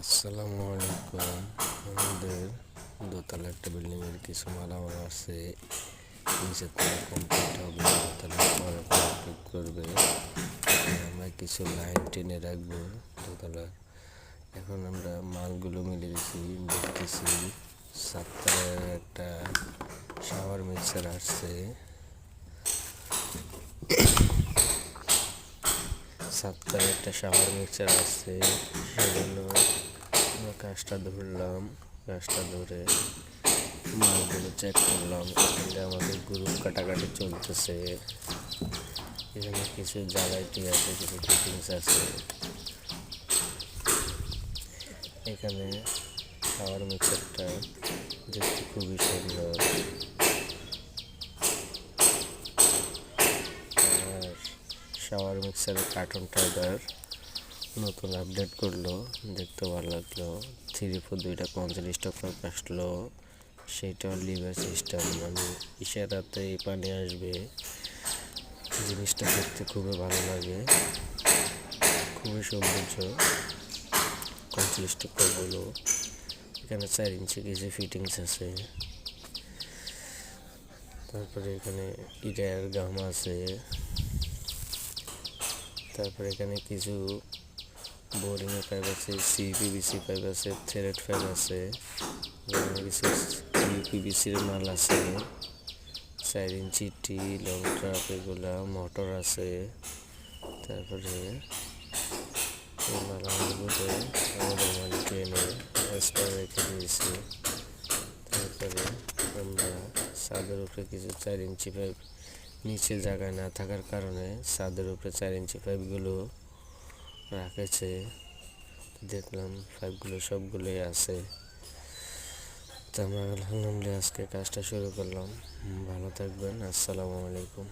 আসসালামু আলাইকুম। আমাদের দোতলা একটা বিল্ডিংয়ের কিছু মালামাল আছে, নিচের তলা কমপ্লিট হবে, দোতলা পরে কমপ্লিট করবে। আমরা কিছু লাইন টেনে রাখবো দোতলা। এখন আমরা মালগুলো মিলে দিচ্ছি, দেখতেছি 7 একটা শাওয়ার মিক্সার আসছে। 7 একটা শাওয়ার মিক্সার আসছে, সেজন্য আমরা কাজটা ধরলাম। কাজটা ধরে মালগুলো চেক করলাম। এখানে আমাদের গ্রুপ কাটাকাটি চলতেছে। এখানে কিছু জ্বালাইটি আছে, কিছু ফিটিংস আছে। এখানে শাওয়ার মিক্সারটা দেখতে খুবই সুন্দর। আর শাওয়ার মিক্সারের কার্টুনটা এবার নতুন আপডেট করলো, দেখতে ভালো লাগলো। 3-4 2টা 45 টাকা আসলো। সেইটাও লিভার সিস্টেম, মানে ইশারাতে পানি আসবে। জিনিসটা দেখতে খুবই ভালো লাগে, খুবই সৌন্দর্য। 45 টাকা বলো। এখানে 4 ইঞ্চি কিছু ফিটিংস আছে। তারপরে এখানে ইটার গাম আছে। তারপরে এখানে কিছু বোরিংয়ের পাইপ আছে, সিপিবিসি পাইপ আছে, থ্রেড পাইপ আছে, কিছু ইউপিবিসির মাল আছে, 4 ইঞ্চি টি লং ট্রাপ, এগুলা মোটর আছে। তারপরে এই মালামালগুলো আমাদের মালিকে এনে এক্সট্রা রেখে দিয়েছি। তারপরে আমরা ছাদের উপরে কিছু 4 ইঞ্চি পাইপ, নিচে জায়গায় না থাকার কারণে ছাদের উপরে 4 ইঞ্চি পাইপগুলো রাখেছে। দেখলাম পাইপগুলো সবগুলোই আছে। তো আমরা আলহামদুলিল্লাহ আজকে কাজটা শুরু করলাম। ভালো থাকবেন। আসসালামু আলাইকুম।